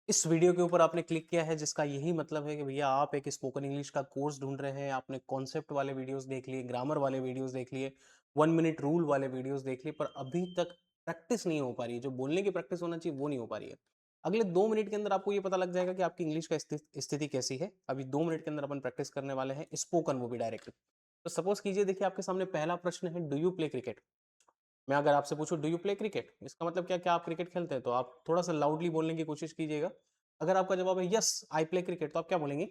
इस वीडियो के ऊपर आपने क्लिक किया है जिसका यही मतलब है कि भैया आप एक स्पोकन इंग्लिश का कोर्स ढूंढ रहे हैं। आपने कॉन्सेप्ट वाले वीडियोस देख लिए, ग्रामर वाले वीडियोस देख लिए, 1 मिनट रूल वाले वीडियोस देख लिए, पर अभी तक प्रैक्टिस नहीं हो पा रही है। जो बोलने की प्रैक्टिस होना चाहिए वो नहीं हो पा रही है। अगले 2 मिनट के अंदर आपको ये पता लग जाएगा कि आपकी इंग्लिश का स्थिति कैसी है। अभी 2 मिनट के अंदर अपन प्रैक्टिस करने वाले हैं स्पोकन, वो भी डायरेक्ट। तो सपोज कीजिए, देखिए आपके सामने पहला प्रश्न है, डू यू प्ले क्रिकेट। मैं अगर आपसे पूछूं डू यू प्ले क्रिकेट, इसका मतलब क्या, क्या आप क्रिकेट खेलते हैं? तो आप थोड़ा सा लाउडली बोलने की कोशिश कीजिएगा। अगर आपका जवाब है यस आई प्ले क्रिकेट, तो आप क्या बोलेंगे?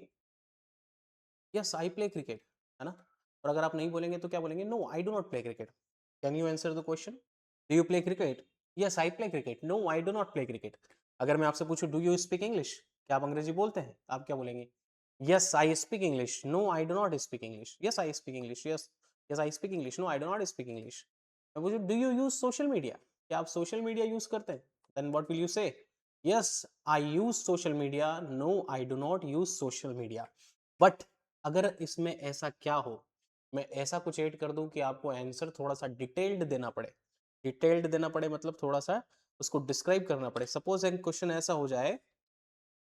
यस आई प्ले क्रिकेट, है ना। और अगर आप नहीं बोलेंगे तो क्या बोलेंगे? No I do not play cricket. Can you answer the question? Do you play cricket? Yes I play cricket. No I do not play cricket. अगर मैं आपसे पूछूं डू यू स्पीक इंग्लिश, क्या आप अंग्रेजी बोलते हैं? आप क्या बोलेंगे? Yes I speak English. No I do not speak English. Yes I speak English. Yes yes I speak English. No I do not speak English. मैं पूछूं do you use social media, क्या आप सोशल मीडिया यूज करते हैं? Then what will you say? Yes I use social media. No I do not use social media. But अगर इसमें ऐसा क्या हो, मैं ऐसा कुछ ऐड कर दूं कि आपको आंसर थोड़ा सा डिटेल्ड देना पड़े। डिटेल्ड देना पड़े मतलब थोड़ा सा उसको डिस्क्राइब करना पड़े। सपोज एक क्वेश्चन ऐसा हो जाए,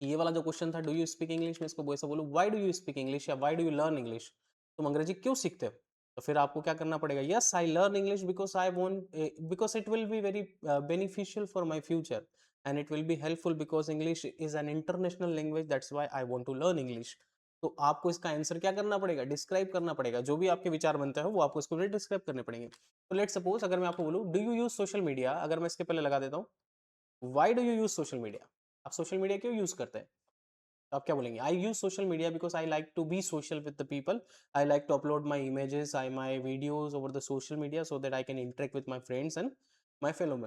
ये वाला जो क्वेश्चन था डू यू स्पीक इंग्लिश, में इसको ऐसा बोलूं why do you speak English या why do you learn English, तुम अंग्रेजी क्यों सीखते हो? तो फिर आपको क्या करना पड़ेगा? Yes I learn English because I want, because it will be very beneficial for my future and it will be helpful because English is an international language, that's why I want to learn English. तो आपको इसका answer क्या करना पड़ेगा? Describe करना पड़ेगा। जो भी आपके विचार बनते हैं वो आपको इसको डिस्क्राइब करने पड़ेंगे। तो लेट सपोज अगर मैं आपको बोलूं do you use social media, अगर मैं इसके पहले लगा देता हूँ why do you use social media, आप सोशल मीडिया क्यों यूज करते हैं? तो आप क्या बोलेंगे? I use social media because I like to be social with the people, I like to upload my images, I my videos over the social media so that I can interact with my friends and my fellow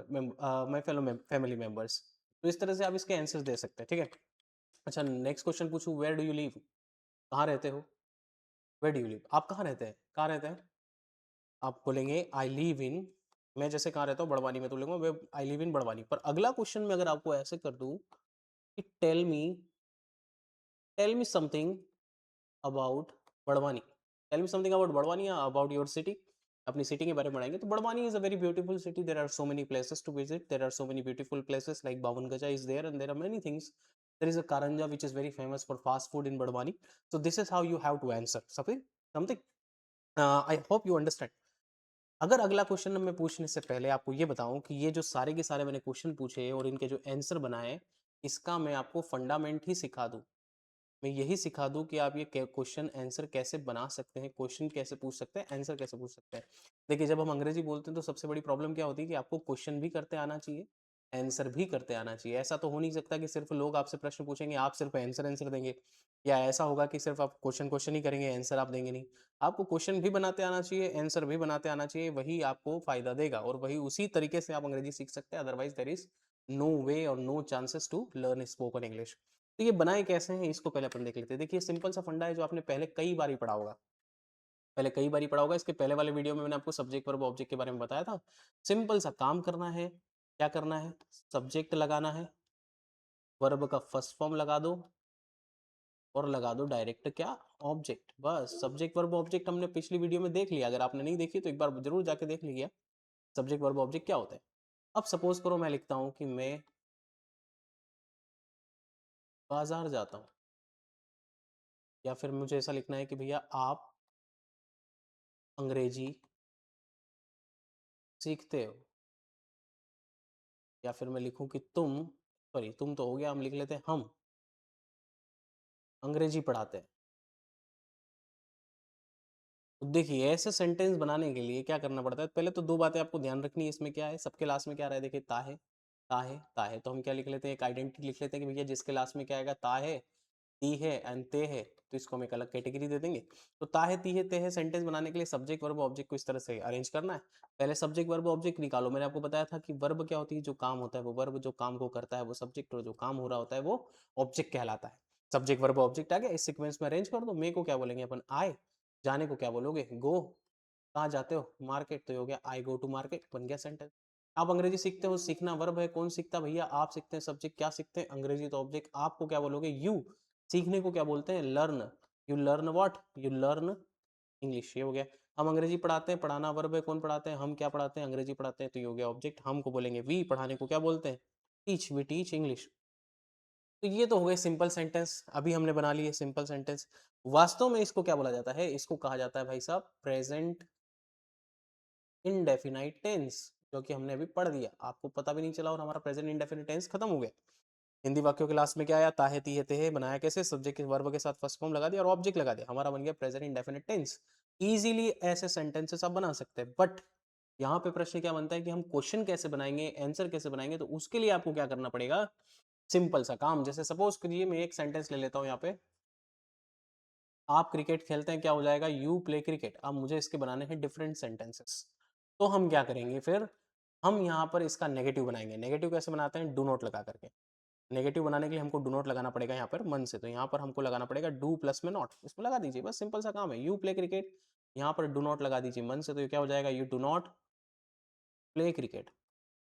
family members. तो इस तरह से आप इसके answers दे सकते हैं, ठीक है। अच्छा, नेक्स्ट क्वेश्चन पूछूं, वेयर डू यू लिव, कहाँ रहते हो? वेयर डू यू लिव, आप कहाँ रहते हैं? कहाँ रहते हैं? आप बोलेंगे आई लिव इन, मैं जैसे कहाँ रहता हूँ बड़वानी में, तो बोलूंगा आई लिव इन बड़वानी। पर अगला क्वेश्चन में अगर आपको ऐसे कर दूं कि tell me something about Barwani, tell me something about Barwani या अबाउट योर सिटी, अपनी सिटी के बारे में पढ़ाएंगे। तो Barwani is a very beautiful city, there are so many places to visit, there are so many beautiful places like Bawan Gaja is there and there are many things, there is a Karanja which is very famous for fast food in Barwani. So this is how you have to answer something something. I hope you understand. अगर अगला question मैं पूछने से पहले आपको ये बताऊं कि ये जो सारे के सारे मैंने क्वेश्चन पूछे और इनके जो आंसर बनाए, इसका मैं आपको फंडामेंट ही सिखा दूं। मैं यही सिखा दूं कि आप ये क्वेश्चन आंसर कैसे बना सकते हैं, क्वेश्चन कैसे पूछ सकते हैं, आंसर कैसे पूछ सकते हैं। देखिए, जब हम अंग्रेजी बोलते हैं तो सबसे बड़ी प्रॉब्लम क्या होती है कि आपको क्वेश्चन भी करते आना चाहिए, आंसर भी करते आना चाहिए। ऐसा तो हो नहीं सकता कि सिर्फ लोग आपसे प्रश्न पूछेंगे, आप सिर्फ आंसर आंसर देंगे, या ऐसा होगा कि सिर्फ आप क्वेश्चन क्वेश्चन ही करेंगे, आंसर आप देंगे नहीं। आपको क्वेश्चन भी बनाते आना चाहिए, आंसर भी बनाते आना चाहिए, वही आपको फायदा देगा और वही उसी तरीके से आप अंग्रेजी सीख सकते हैं। Otherwise there is no way और no chances to learn spoken English. तो ये बनाए कैसे हैं, इसको पहले अपन देख लेते हैं। देखिए, सिंपल सा फंडा है जो आपने पहले कई बार ही पढ़ा होगा, पहले कई बार ही पढ़ा होगा। इसके पहले वाले वीडियो में मैंने आपको सब्जेक्ट वर्ब ऑब्जेक्ट के बारे में बताया था। सिंपल सा काम करना है, क्या करना है? सब्जेक्ट लगाना है, वर्ब का फर्स्ट फॉर्म लगा दो और लगा दो डायरेक्ट क्या? ऑब्जेक्ट। बस सब्जेक्ट वर्ब ऑब्जेक्ट हमने पिछली वीडियो में देख लिया, अगर आपने नहीं देखी तो एक बार जरूर जाके देख लीजिए सब्जेक्ट वर्ब ऑब्जेक्ट क्या होता है। अब सपोज करो मैं लिखता हूं कि मैं बाजार जाता हूं, या फिर मुझे ऐसा लिखना है कि भैया आप अंग्रेजी सीखते हो, या फिर मैं लिखूं कि तुम, सॉरी तुम तो हो गया, हम लिख लेते हैं हम अंग्रेजी पढ़ाते हैं। तो देखिए, ऐसे सेंटेंस बनाने के लिए क्या करना पड़ता है? पहले तो दो बातें आपको ध्यान रखनी है। इसमें क्या है, सबके लास्ट में क्या रहा है? देखिए, ता है, ता है, ता है। तो हम क्या लिख लेते हैं? एक आइडेंटिटी लिख लेते हैं कि भैया जिसके लास्ट में क्या आएगा? ता है, ती है एंड ते है, तो इसको हम एक अलग कैटेगरी दे देंगे। तो ता है, ती है, ते है सेंटेंस बनाने के लिए सब्जेक्ट वर्ब ऑब्जेक्ट को इस तरह से अरेंज करना है। पहले सब्जेक्ट वर्ब ऑब्जेक्ट निकालो। मैंने आपको बताया था कि वर्ब क्या होती है? जो काम होता है वो वर्ब, जो काम को करता है वो सब्जेक्ट, और जो काम हो रहा होता है वो ऑब्जेक्ट कहलाता है। सब्जेक्ट वर्ब ऑब्जेक्ट आ गया, इस सीक्वेंस में अरेंज कर दो। मे को क्या बोलेंगे अपन? आए। जाने को क्या बोलोगे? गो। कहाँ जाते हो? मार्केट। तो ये हो गया आई गो टू मार्केट, बन गया सेंटेंस। आप अंग्रेजी सीखते हो, सीखना वर्ब है, कौन सीखता भैया? आप सीखते हैं। सब्जेक्ट क्या सीखते हैं? अंग्रेजी, तो ऑब्जेक्ट आपको क्या बोलोगे? यू। सीखने को क्या बोलते हैं? Learn. You learn what? You learn English. ये हो गया। हम अंग्रेजी पढ़ाते हैं, पढ़ाना वर्ब है, कौन पढ़ाते हैं? हम। क्या पढ़ाते हैं? अंग्रेजी पढ़ाते हैं, तो ये हो गया ऑब्जेक्ट। हम को बोलेंगे वी। पढ़ाने को क्या बोलते हैं? टीच। We teach English. तो ये तो हो गए सिंपल सेंटेंस, अभी हमने बना लिए सिंपल सेंटेंस। वास्तव में इसको क्या बोला जाता है? इसको कहा जाता है भाई साहब प्रेजेंट इंडेफिनाइट टेंस, जो कि हमने अभी पढ़ दिया, आपको पता भी नहीं चला और हमारा प्रेजेंट इंडेफिनिट टेंस खत्म हो गया। हिंदी वाक्यों के लास्ट में क्या आया? ताहे तीहे तेहे बनाया कैसे? सब्जेक्ट के वर्ब के साथ फर्स्ट फॉर्म लगा दिया और ऑब्जेक्ट लगा दिया, हमारा बन गया प्रेजेंट इंडेफिनिट टेंस। इजीली ऐसे सेंटेंसेस आप बना सकते हैं, बट यहाँ पे प्रश्न क्या बनता है कि हम क्वेश्चन कैसे बनाएंगे, आंसर कैसे बनाएंगे? तो उसके लिए आपको क्या करना पड़ेगा? सिंपल सा काम, जैसे सपोज करिए मैं एक सेंटेंस ले लेता हूँ यहाँ पे, आप क्रिकेट खेलते हैं, क्या हो जाएगा? You play cricket. अब मुझे इसके बनाने हैं डिफरेंट सेंटेंसेस, तो हम क्या करेंगे फिर? हम यहाँ पर इसका नेगेटिव बनाएंगे। नेगेटिव कैसे बनाते हैं? डू नॉट लगा करके। नेगेटिव बनाने के लिए हमको डू नॉट लगाना पड़ेगा यहाँ पर मन से, तो यहाँ पर हमको लगाना पड़ेगा डू प्लस में नॉट, इसमें लगा दीजिए, बस सिंपल सा काम है। यू प्ले क्रिकेट, यहाँ पर डू नॉट लगा दीजिए मन से, तो ये क्या हो जाएगा? You do not play cricket.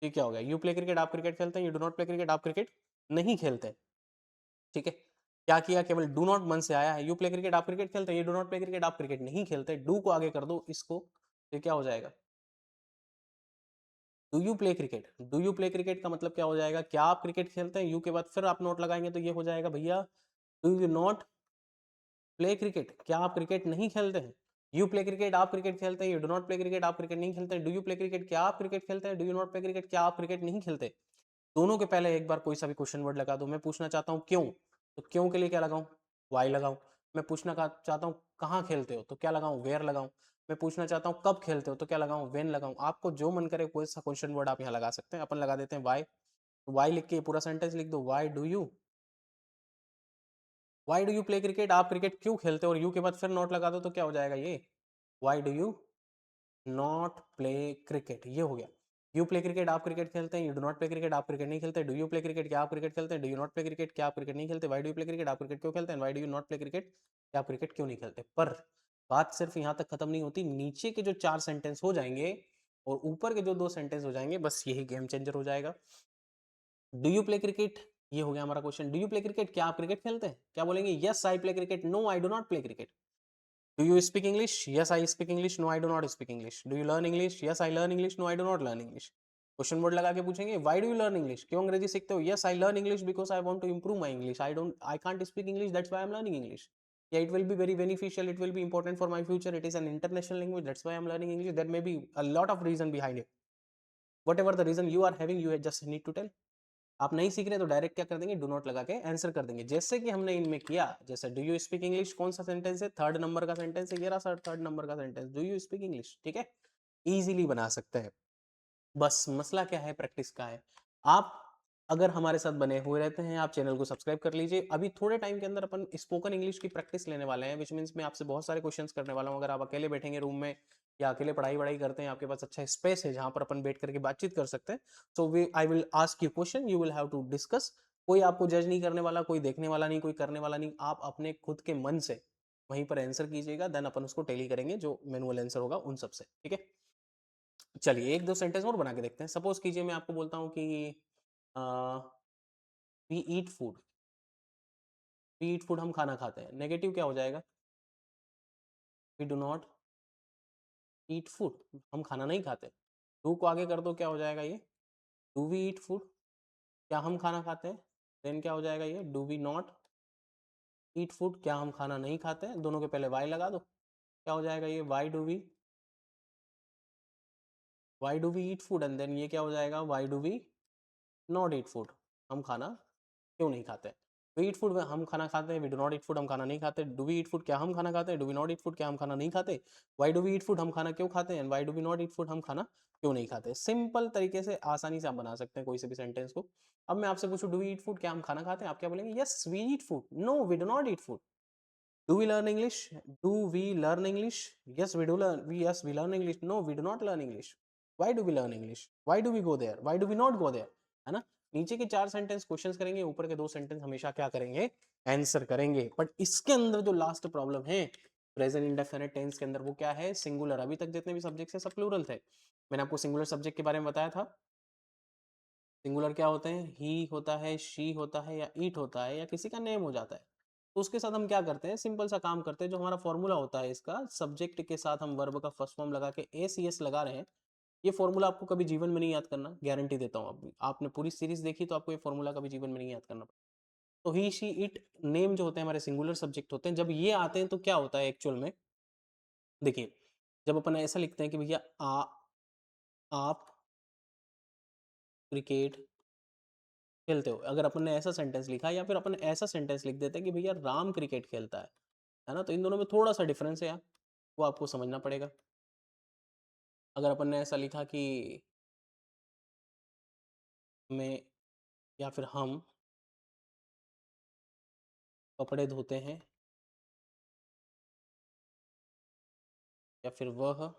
ये क्या हो गया? यू प्ले क्रिकेट, आप क्रिकेट खेलते हैं, you do not play cricket, आप क्रिकेट नहीं खेलते। ठीक है, क्या किया? केवल डू नॉट मन से आया है। यू प्ले क्रिकेट, आप क्रिकेट खेलते हैं, you do not play cricket, आप क्रिकेट नहीं खेलते। डू को आगे कर दो इसको, तो क्या हो जाएगा? Do you play cricket. Do you play cricket का मतलब क्या हो जाएगा? क्या आप क्रिकेट खेलते हैं? यू के बाद फिर आप नोट लगाएंगे, तो ये हो जाएगा भैया do you not play cricket, क्या आप क्रिकेट नहीं खेलते हैं? यू प्ले क्रिकेट, आप क्रिकेट खेलते हैं, you do not play cricket, आप क्रिकेट नहीं खेलते हैं। डू यू प्ले क्रिकेट, क्या आप क्रिकेट खेलते हैं? Do you not play cricket, क्या आप क्रिकेट नहीं खेलते? दोनों के पहले एक बार कोई सा भी क्वेश्चन वर्ड लगा दो। मैं पूछना चाहता हूँ क्यों, तो क्यों के लिए क्या लगाऊं? वाई लगाऊं। मैं पूछना चाहता हूँ कहाँ खेलते हो, तो क्या लगाऊं? वेयर लगाऊं। मैं पूछना चाहता हूँ कब खेलते हो, तो क्या लगाऊं? वेन लगाऊं। आपको जो मन करे कोई सा क्वेश्चन वर्ड आप यहाँ लगा सकते हैं। अपन लगा देते हैं वाई, तो वाई लिख के पूरा सेंटेंस लिख दो, why do you play cricket, आप क्रिकेट क्यों खेलते हो, और यू के बाद फिर नॉट लगा दो, तो क्या हो जाएगा? ये why do you not play cricket, ये हो गया। यू प्ले क्रिकेट, आप क्रिकेट खेलते हैं, you do not play cricket, आप क्रिकेट नहीं खेलते। डू यू प्ले क्रिकेट, क्या आप क्रिकेट खेलते हैं? Do you not play cricket, क्या आप क्रिकेट नहीं खेलते। Why do you play cricket, आप क्रिकेट क्यों खेलते हैं? Why do you not play cricket, क्या आप क्रिकेट क्यों नहीं खेलते। पर बात सिर्फ यहाँ तक खत्म नहीं होती, नीचे के जो 4 सेंटेंस हो जाएंगे और ऊपर के जो 2 सेंटेंस हो जाएंगे, बस यही गेम चेंजर हो जाएगा। डू यू प्ले क्रिकेट, ये हो गया हमारा question. Do you play cricket, क्या आप क्रिकेट खेलते हैं? क्या बोलेंगे? Yes I play cricket, no I do not play cricket. Do you speak English? Yes I speak English, no I do not speak English. Do you learn English? Yes I learn English, no I do not learn English. Question word लगा के पूछेंगे why do you learn English, क्यों अंग्रेजी सीखते हो? Yes I learn English because I want to improve my English, I can't speak English, that's why I am learning English. Yeah, it will be very beneficial, it will be important for my future, it is an international language, that's why I'm learning English. There may be a lot of reason behind it. Whatever the reason you are having, you just need to tell. आप नहीं सीख रहे तो direct क्या कर देंगे? Do not लगा के आंसर कर देंगे, जैसे कि हमने इनमें किया। जैसे डू यू स्पीक इंग्लिश, कौन सा सेंटेंस है? 3rd नंबर का सेंटेंस है, ये रहा 3rd नंबर का sentence, do you speak English. ठीक है, इजीली बना सकते हैं। बस मसला क्या है? प्रैक्टिस का है। आप अगर हमारे साथ बने हुए रहते हैं, आप चैनल को सब्सक्राइब कर लीजिए। अभी थोड़े टाइम के अंदर अपन स्पोकन इंग्लिश की प्रैक्टिस लेने वाले हैं, विच मीन्स मैं आपसे बहुत सारे क्वेश्चंस करने वाला हूँ। अगर आप अकेले बैठेंगे रूम में या अकेले पढ़ाई वढ़ाई करते हैं, आपके पास अच्छा स्पेस है जहां पर अपन बैठ करके बातचीत कर सकते हैं, so we I will ask you question, you will have to discuss. कोई आपको जज नहीं करने वाला, कोई देखने वाला नहीं, कोई करने वाला नहीं, आप अपने खुद के मन से वहीं पर आंसर कीजिएगा, देन अपन उसको टेली करेंगे जो मैनुअल आंसर होगा उन सबसे। ठीक है, चलिए एक दो सेंटेंस और बना के देखते हैं। सपोज कीजिए मैं आपको बोलता हूँ कि we eat food, we eat food, हम खाना खाते हैं। नेगेटिव क्या हो जाएगा? We do not eat food, हम खाना नहीं खाते। डू को आगे कर दो, क्या हो जाएगा ये? डू वी ईट फूड, क्या हम खाना खाते हैं। देन क्या हो जाएगा ये? Do we not eat food, क्या हम खाना नहीं खाते हैं। दोनों के पहले वाई लगा दो, क्या हो जाएगा ये? Why do we eat food, and then ये क्या हो जाएगा? Why do we not eat food, हम खाना क्यों नहीं खाते। वी ईट फूड, हम खाना खाते हैं। We do not eat food, हम खाना नहीं खाते। डू वी ईट फूड, क्या हम खाना खाते हैं। Do we not eat food, क्या हम खाना नहीं खाते। Why do we eat food, हम खाना क्यों खाते हैं। Why do we not eat food, हम खाना क्यों नहीं खाते। सिंपल तरीके से आसानी से आप बना सकते हैं कोई से भी सेंटेंस को। अब मैं आपसे पूछूं डू वी ईट फूड, क्या हम खाना खाते हैं, आप क्या बोलेंगे? Yes we eat food, no we do not eat food. Do we learn English? Do we learn English? Yes, we do learn. Yes, we learn English. No, we do not learn English. Why do we learn English? Why do we go there? Why do we not go there? है ना? नीचे के 4 sentence questions करेंगे, ऊपर के 2 sentence हमेशा क्या करेंगे? आंसर करेंगे। बट इसके अंदर जो लास्ट प्रॉब्लम है प्रेजेंट इंडेफिनिट टेंस के अंदर, वो क्या है? सिंगुलर। अभी तक जितने भी सब्जेक्ट है सब प्लूरल थे। मैंने आपको सिंगुलर सब्जेक्ट के बारे में बताया था। सिंगुलर क्या होते हैं? ही होता है, शी होता है, या ईट होता है, या किसी का नेम हो जाता है। तो उसके साथ हम क्या करते हैं? सिंपल सा काम करते हैं। जो हमारा फॉर्मूला होता है इसका, सब्जेक्ट के साथ हम वर्ब का फर्स्ट फॉर्म लगा के एस एस लगा रहे हैं। ये फॉर्मूला आपको कभी जीवन में नहीं याद करना, गारंटी देता हूँ। आपने पूरी सीरीज देखी तो आपको ये फॉर्मूला कभी जीवन में नहीं याद करना। तो ही शी इट नेम जो होते हैं हमारे सिंगुलर सब्जेक्ट होते हैं, जब ये आते हैं तो क्या होता है एक्चुअल में, देखिए जब अपन ऐसा लिखते हैं कि भैया आप क्रिकेट खेलते हो, अगर अपन ने ऐसा सेंटेंस लिखा या फिर अपन ऐसा सेंटेंस लिख देते हैं कि भैया राम क्रिकेट खेलता है ना, तो इन दोनों में थोड़ा सा डिफरेंस है यार, वो आपको समझना पड़ेगा। अगर अपन ने ऐसा लिखा कि मैं या फिर हम कपड़े धोते हैं या फिर वह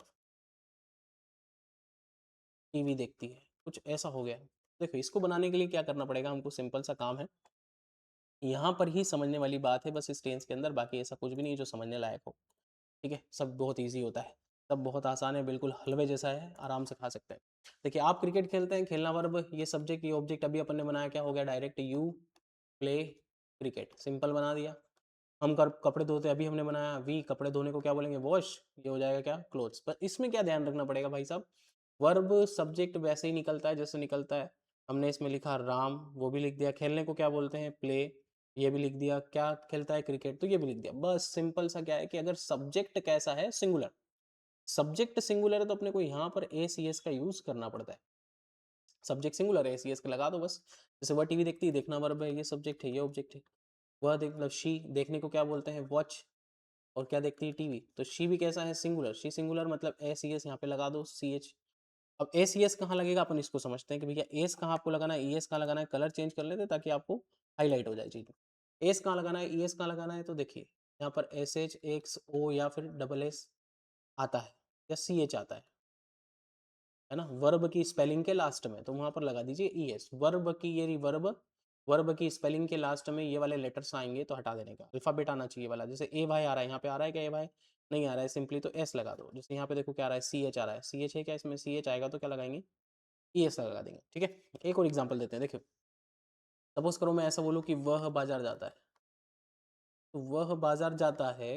टीवी देखती है, कुछ ऐसा हो गया। देखो इसको बनाने के लिए क्या करना पड़ेगा हमको, सिंपल सा काम है, यहाँ पर ही समझने वाली बात है बस इस टेंस के अंदर, बाकी ऐसा कुछ भी नहीं है जो समझने लायक हो। ठीक है, सब बहुत ईज़ी होता है, सब बहुत आसान है, बिल्कुल हलवे जैसा है, आराम से खा सकते हैं। देखिए आप क्रिकेट खेलते हैं, खेलना वर्ब, ये सब्जेक्ट ये ऑब्जेक्ट, अभी अपन ने बनाया क्या हो गया direct, you play cricket, simple बना दिया। हम कपड़े धोते हैं, अभी हमने बनाया, वी कपड़े धोने को क्या बोलेंगे, वॉश, ये हो जाएगा क्या, क्लोथ्स। पर इसमें क्या ध्यान रखना पड़ेगा भाई साहब, वर्ब सब्जेक्ट वैसे ही निकलता है जैसे निकलता है। हमने इसमें लिखा राम, वो भी लिख दिया, खेलने को क्या बोलते हैं, प्ले, ये भी लिख दिया, क्या खेलता है, क्रिकेट, तो ये भी लिख दिया। बस सिंपल सा क्या है कि अगर सब्जेक्ट कैसा है, सिंगुलर, सब्जेक्ट सिंगुलर है तो अपने को यहाँ पर ए सी एस का यूज करना पड़ता है। सब्जेक्ट सिंगुलर है, ए सी एस का लगा दो बस। जैसे वह टीवी देखती है, देखना वर्ब है, ये सब्जेक्ट है, ये ऑब्जेक्ट है। वह देख मतलब शी, देखने को क्या बोलते हैं, वॉच, और क्या देखती है, टीवी, तो शी भी कैसा है, सिंगुलर, शी सिंगुलर, मतलब ए सी एस यहाँ पे लगा दो, सी एच। अब ए सी एस कहाँ लगेगा, अपन इसको समझते हैं कि भैया एस कहाँ आपको लगाना है, ई एस कहाँ लगाना है, कलर चेंज कर लेते ताकि आपको हाईलाइट हो जाए चीज। एस कहाँ लगाना है, ई एस कहाँ लगाना है, तो देखिए यहाँ पर एस एच एक्स ओ या फिर डबल एस आता है या सी एच आता है ना, वर्ब की स्पेलिंग के लास्ट में, तो वहां पर लगा दीजिए ई एस। वर्ब की ये रिवर्ब, वर्ब की स्पेलिंग के लास्ट में ये वाले लेटर्स आएंगे तो हटा देने का, अल्फाबेट आना चाहिए वाला, जैसे ए वाई आ रहा है, यहाँ पे आ रहा है क्या ए वाई, नहीं आ रहा है, सिंपली तो एस लगा दो। जैसे यहाँ पे देखो क्या आ रहा है, सी एच आ रहा है, सी एच है क्या, इसमें सी एच आएगा तो क्या लगाएंगे, ई एस लगा देंगे। ठीक है, एक और एग्जाम्पल देते हैं, देखियो सपोज करो मैं ऐसा बोलूँ कि वह बाजार जाता है, तो वह बाजार जाता है,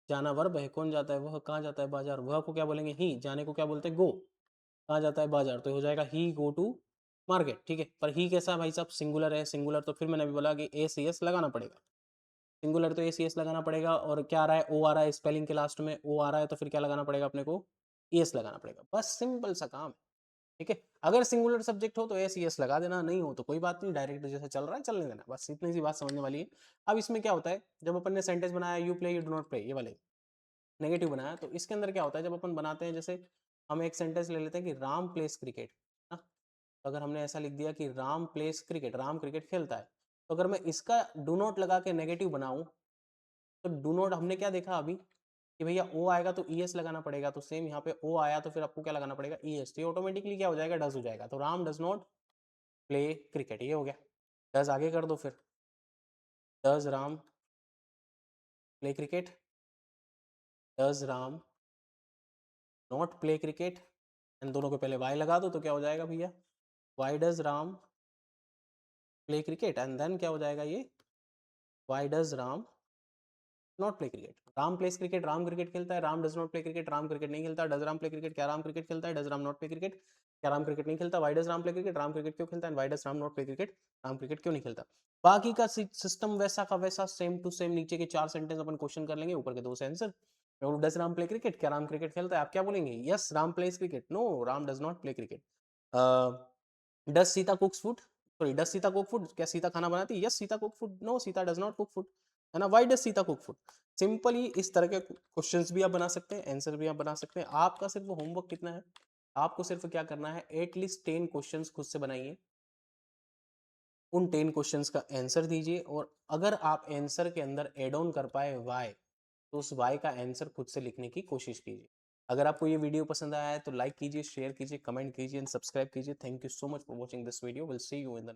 जाना वर्ब है, कौन जाता है, वह कहाँ जाता है, बाजार, वह को क्या बोलेंगे, ही, जाने को क्या बोलते हैं, गो, कहाँ जाता है, बाजार, तो हो जाएगा ही गो टू मार्केट। ठीक है, पर ही कैसा है भाई साहब, सिंगुलर है, सिंगुलर तो फिर मैंने अभी बोला कि ए सी एस लगाना पड़ेगा, सिंगुलर तो ए सी एस लगाना पड़ेगा, और क्या आ रहा है, ओ आ रहा है, स्पेलिंग के लास्ट में ओ आ रहा है, तो फिर क्या लगाना पड़ेगा अपने को, ई एस लगाना पड़ेगा, बस सिंपल सा काम है। ठीक है, अगर सिंगुलर सब्जेक्ट हो तो ए सी एस लगा देना, नहीं हो तो कोई बात नहीं, डायरेक्ट जैसे चल रहा है चलने देना, बस इतनी सी बात समझने वाली है। अब इसमें क्या होता है, जब अपन ने सेंटेंस बनाया you play you do not play, ये वाले नेगेटिव बनाया, तो इसके अंदर क्या होता है, जब अपन बनाते हैं, जैसे हम एक सेंटेंस ले लेते हैं कि राम प्लेस क्रिकेट, तो अगर हमने ऐसा लिख दिया कि Ram plays cricket, Ram cricket खेलता है, तो अगर मैं इसका डू नॉट लगा के नेगेटिव बनाऊं, तो डू नॉट हमने क्या देखा अभी कि भैया ओ आएगा तो ई एस लगाना पड़ेगा, तो सेम यहाँ पे ओ आया तो फिर आपको क्या लगाना पड़ेगा, ई एस, तो ये ऑटोमेटिकली क्या हो जाएगा, डज हो जाएगा, तो Ram does not play cricket, ये हो गया। डज आगे कर दो फिर, does Ram play cricket, does Ram not play cricket, इन दोनों को पहले वाई लगा दो तो क्या हो जाएगा भैया, why does Ram play cricket, and then क्या हो जाएगा ये, why does Ram not play cricket, Ram plays cricket, Ram cricket खेलता है, Ram does not play cricket, Ram cricket नहीं खेलता, डज राम प्ले क्रिकेट, क्या राम क्रिकेट खेलता है, does Ram not play cricket, क्या राम क्रिकेट नहीं खेलता, Y does Ram play cricket, Ram cricket क्यों खेलता है, Y does Ram not play cricket, Ram cricket क्यों नहीं खेलता। बाकी का सिस्टम वैसा का वैसा सेम टू सेम, नीचे के 4 सेंटेंस अपन क्वेश्चन कर लेंगे, ऊपर के 2 से answer. Does Ram play cricket, क्या राम क्रिकेट खेलता है, आप क्या बोलेंगे, yes Ram plays cricket, no Ram does not play cricket. Does Sita cooks food, sorry does Sita cook food, क्या सीता खाना बनाती है, yes Sita cook food, no Sita does not cook food, है ना, why does Sita cook food. Simply इस तरह के क्वेश्चंस भी आप बना सकते हैं, आंसर भी आप बना सकते हैं। आपका सिर्फ होमवर्क कितना है, आपको सिर्फ क्या करना है, एटलीस्ट 10 क्वेश्चंस खुद से बनाइए, उन 10 क्वेश्चंस का आंसर दीजिए, और अगर आप आंसर के अंदर एड ऑन कर पाए वाई, तो उस वाई का आंसर खुद से लिखने की कोशिश कीजिए। अगर आपको ये वीडियो पसंद आया है तो लाइक कीजिए, शेयर कीजिए, कमेंट कीजिए एंड सब्सक्राइब कीजिए। Thank you so much for watching this video, will see you in the